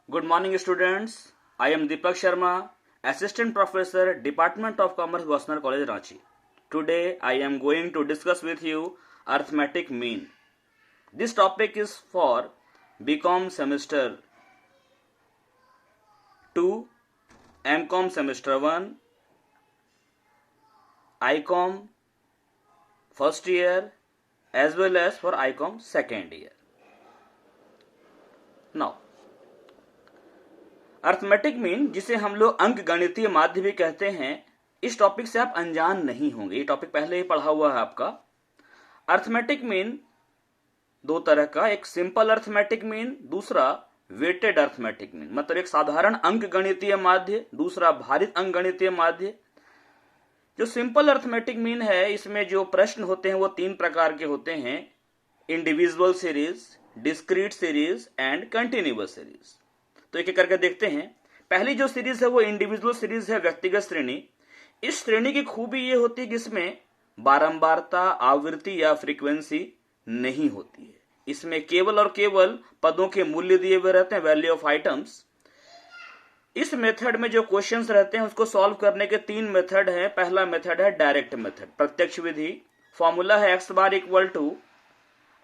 Good morning, students. I am Deepak Sharma, Assistant Professor, Department of Commerce, Gossamer College, Ranchi. Today, I am going to discuss with you arithmetic mean. This topic is for BCom semester 2, MCom semester 1, ICOM first year, as well as for ICOM second year. Now, arithmetic mean, जिसे हम लोग अंक गणितीय माध्य भी कहते हैं, इस टॉपिक से आप अनजान नहीं होंगे। ये टॉपिक पहले ही पढ़ा हुआ है आपका। अर्थमेटिक मीन दो तरह का, एक सिंपल अर्थमेटिक मीन, दूसरा वेटेड अर्थमेटिक मीन। मतलब एक साधारण अंक गणितीय माध्य, दूसरा भारित अंक गणितीय माध्य। जो सिंपल अर्थमेटिक मीन है, इसमें जो प्रश्न होते हैं वो तीन प्रकार के होते हैं: individual series, discrete series and continuous series. तो एक एक करके देखते हैं। पहली जो सीरीज है वो इंडिविजुअल सीरीज है, व्यक्तिगत श्रेणी। इस श्रेणी की खूबी ये होती है कि इसमें बारंबारता, आवृत्ति या फ्रीक्वेंसी नहीं होती है। इसमें केवल और केवल पदों के मूल्य दिए हुए रहते हैं, वैल्यू ऑफ आइटम्स। इस मेथड में जो क्वेश्चंस रहते हैं उसको सॉल्व करने के तीन मेथड हैं। पहला मेथड है डायरेक्ट मेथड, प्रत्यक्ष विधि। फॉर्मूला है x bar equal to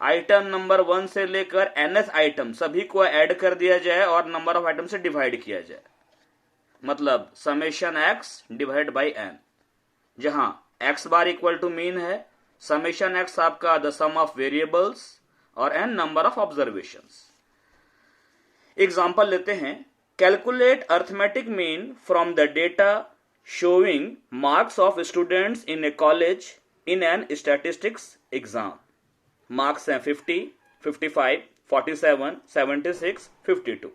item number 1 से लेकर nth आइटम सभी को ऐड कर दिया जाए और नंबर ऑफ आइटम से डिवाइड किया जाए। मतलब summation x divide by n, जहां x bar equal to mean है, समेशन x आपका द सम ऑफ वेरिएबल्स और n number of observations. Example लेते हैं। Calculate arithmetic mean from the data showing marks of students in a college in an statistics exam. Marks हैं 50, 55, 47, 76, 52।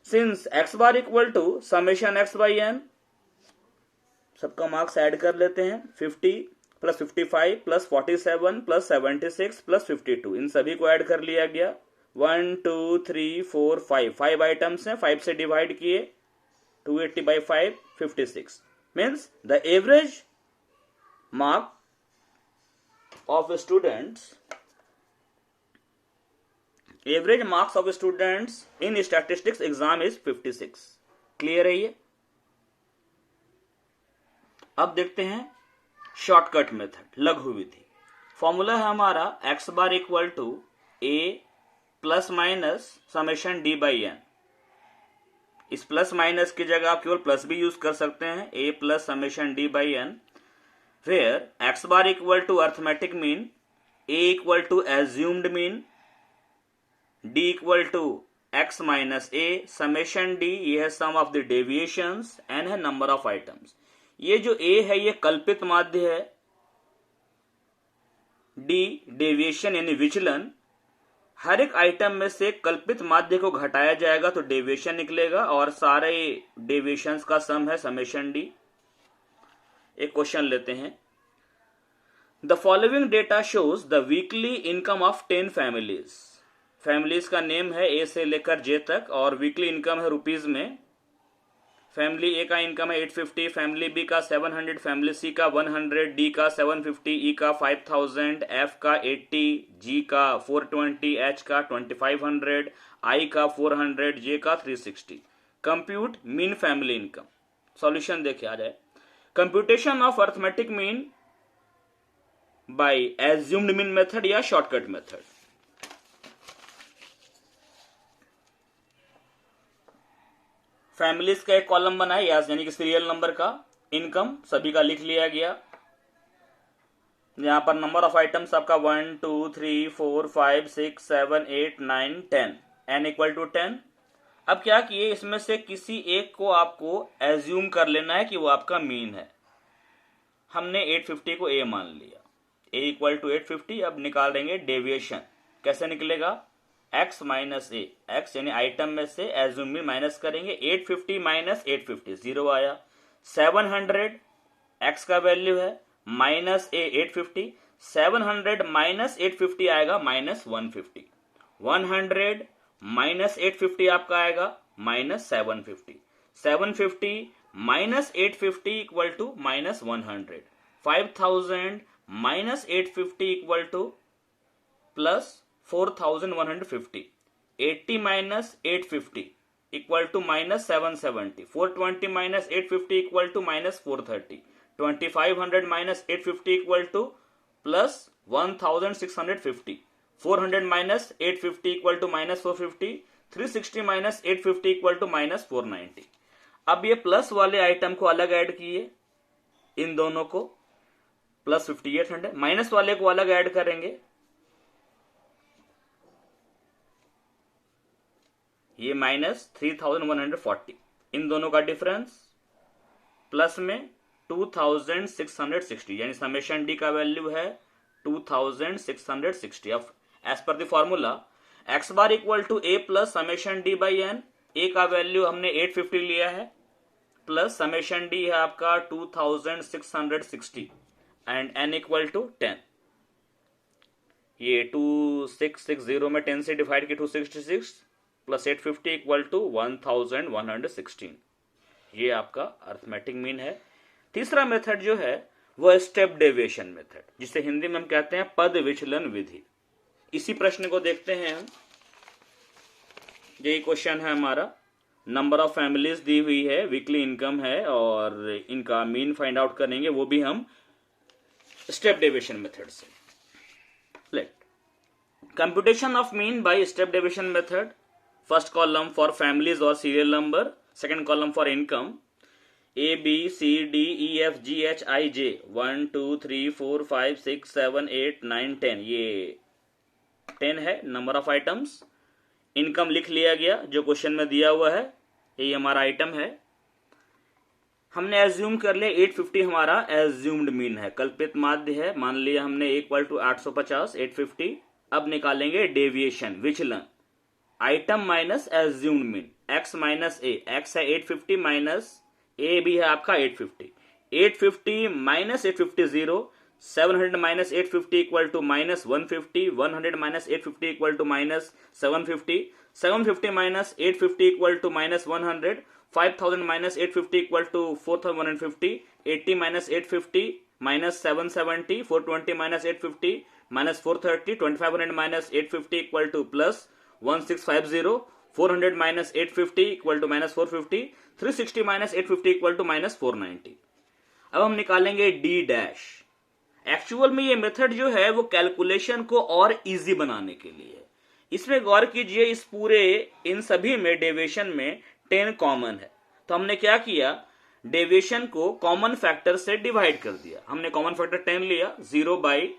Since x bar equal to summation x by n, सबका marks add कर लेते हैं। 50 plus 55 plus 47 plus 76 plus 52, इन सभी को add कर लिया गया। 1 2 3 4 5, 5 आइटम्स हैं, 5 से डिवाइड किए, 280 by 5, 56। Means the average mark of students, average marks of students in statistics exam is 56। Clear है ये? अब देखते हैं शॉर्टकट मेथड, लघु विधि। फॉर्मूला है हमारा x bar equal to a plus minus summation d by n। इस प्लस माइनस की जगह आप केवल प्लस भी यूज कर सकते हैं, a plus summation d by n, where x bar equal to arithmetic mean, a equal to assumed mean, d equal to x minus a, summation d ये है sum of the deviations, n है number of items। ये जो a है ये कल्पित माध्य है, d डेविएशन यानी विचलन। हर एक आइटम में से कल्पित माध्य को घटाया जाएगा तो डेविएशन निकलेगा और सारे डेविएशंस का सम है समेशन d। एक क्वेश्चन लेते हैं। The following data shows the weekly income of 10 families. Families का नेम है ए से लेकर जे तक और वीकली इनकम है रुपीज में। फैमिली ए का इनकम है 850, फैमिली बी का 700, फैमिली सी का 100, डी का 750, ई का 5000, एफ का 80, जी का 420, एच का 2500, आई का 400, जे का 360। Compute mean family income. Solution देखे आ जाए। Computation of arithmetic mean by assumed mean method या शॉर्टकट मेथड। फैमिलीज का एक कॉलम बनाए यानी कि सीरियल नंबर का, इनकम सभी का लिख लिया गया। यहां पर नंबर ऑफ आइटम्स आपका 1 2 3 4 5 6 7 8 9 10, n इक्वल टू 10। अब क्या किए, इसमें से किसी एक को आपको एज्यूम कर लेना है कि वो आपका मीन है। हमने 850 को a मान लिया, a इक्वल टू 850। अब निकाल देंगे डेविएशन। कैसे निकलेगा? x माइनस ए, x यानी आइटम में से एज्यूम में माइनस करेंगे। 850 माइनस 850 0 आया। 700 x का वैल्यू है, माइनस ए 850, 700 माइनस 850 आएगा माइनस 150। 100 माइनस 850 आपका आएगा minus 750। 750 minus 850 equal to minus 100। 5000 minus 850 equal to plus 4150। 80 minus 850 equal to minus 770, 420 minus 850 equal to minus 430, 2500 minus 850 equal to plus 1650, 400 minus 850 equal to minus 450, 360 minus 850 equal to minus 490। अब ये plus वाले item को अलग add किए, इन दोनों को plus 5800, minus वाले को अलग ऐड करेंगे, ये माइनस 3140, इन दोनों का डिफरेंस प्लस में 2660, यानी समेशन डी का वैल्यू है 2660। अब as per the formula x bar equal to a plus summation d by n, a का वैल्यू हमने 850 लिया है प्लस समेशन डी है आपका 2660 एंड एन इक्वल टू 10। ये 2660 में 10 से डिवाइड की 266 प्लस 850 इक्वल टू 1116। ये आपका अर्थमेटिक मीन है। तीसरा मेथड जो है वो स्टेप डेविएशन मेथड, जिसे हिंदी में हम कहते हैं पद विचलन विधि। इसी प्रश्न को देखते हैं हम। यही क्वेश्चन है हमारा, नंबर ऑफ फैमिलीज दी हुई है, वीकली इनकम है और इनका मीन फाइंड आउट करेंगे, वो भी हम स्टेप डेविएशन मेथड से। Let computation of mean by step deviation method, first column for families और serial number, second column for income, A B C D E F G H I J 1 2 3 4 5 6 7 8 9 10, ये 10 है number of items. Income लिख लिया गया जो question में दिया हुआ है, यही हमारा आइटम है। हमने एज्यूम कर लिया 850 हमारा एज्यूम्ड मीन है, कल्पित माध्य है, मान लिया हमने इक्वल टू 850 850। अब निकालेंगे डेविएशन विचलन, item minus assumed mean, x minus a, x है 850 माइनस ए भी है आपका 850, 850 minus 850 0, 700 minus 850 equal to minus 150, 100 minus 850 equal to minus 750, 750 minus 850 equal to minus 100, 5000 minus 850 equal to 4150, 80 minus 850 minus 770, 420 minus 850 minus 430, 2500 minus 850 equal to plus 1650, 400 minus 850 equal to minus 450, 360 minus 850 equal to minus 490। अब हम निकालेंगे D dash. Actual में ये method जो है वो calculation को और इजी बनाने के लिए, इसमें गौर कीजिए, इस पूरे इन सभी में डेविएशन में 10 कॉमन है, तो हमने क्या किया, डेविएशन को कॉमन फैक्टर से डिवाइड कर दिया। हमने कॉमन फैक्टर 10 लिया, 0 बाई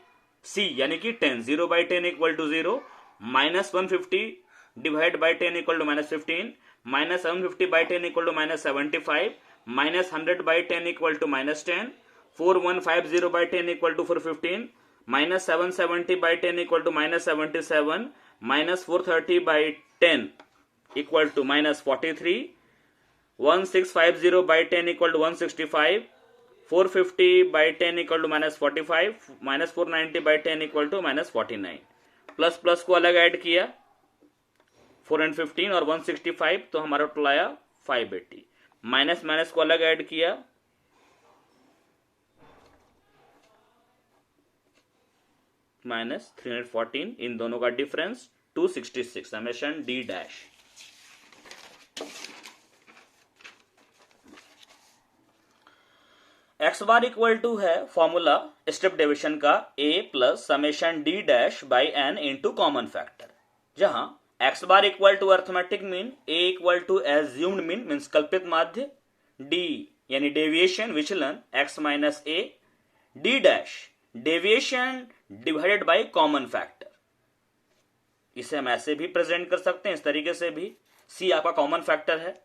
सी यानी कि 10, 0 by 10 equal to 0, minus 150 divide by 10 equal to minus 15, minus 750 by 10 equal to minus 75, minus 100 by 10 equal to minus 10, 4150 by 10 equal to 415, minus 770 by 10 equal to minus 77, minus 430 by 10 equal to minus 43, 1650 by 10 equal to 165, 450 by 10 equal to minus 45, minus 490 by 10 equal to minus 49। Plus plus को अलग add किया, 415 और 165, तो हमारा total आया 580। Minus minus को अलग add किया, माइनस 314, इन दोनों का difference 266, summation d dash. X bar equal to है फॉर्मूला स्टेप डेविएशन का a plus summation d dash by n into common factor, जहां x bar equal to arithmetic mean, a equal to assumed mean means कल्पित माध्य, d यानी deviation विचलन x minus a, d dash deviation divided by common factor. इसे हम ऐसे भी present कर सकते हैं, इस तरीके से भी, c आपका कॉमन फैक्टर है,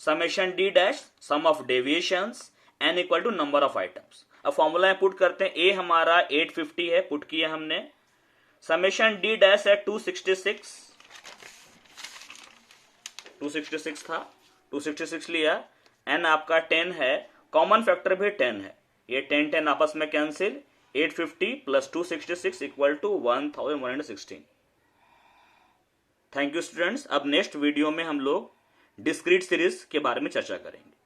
summation d dash sum of deviations, n equal to number of items. अब फॉर्मूला में पुट करते हैं, a हमारा 850 है, पुट किया हमने, समेशन d डैश है 266 था, 266 लिया, n आपका 10 है, कॉमन फैक्टर भी 10 है, ये 10 10 आपस में cancel, 850 plus 266 equal to 1116। Thank you students. अब नेक्स्ट वीडियो में हम लोग डिस्क्रीट सीरीज के बारे में चर्चा करेंगे।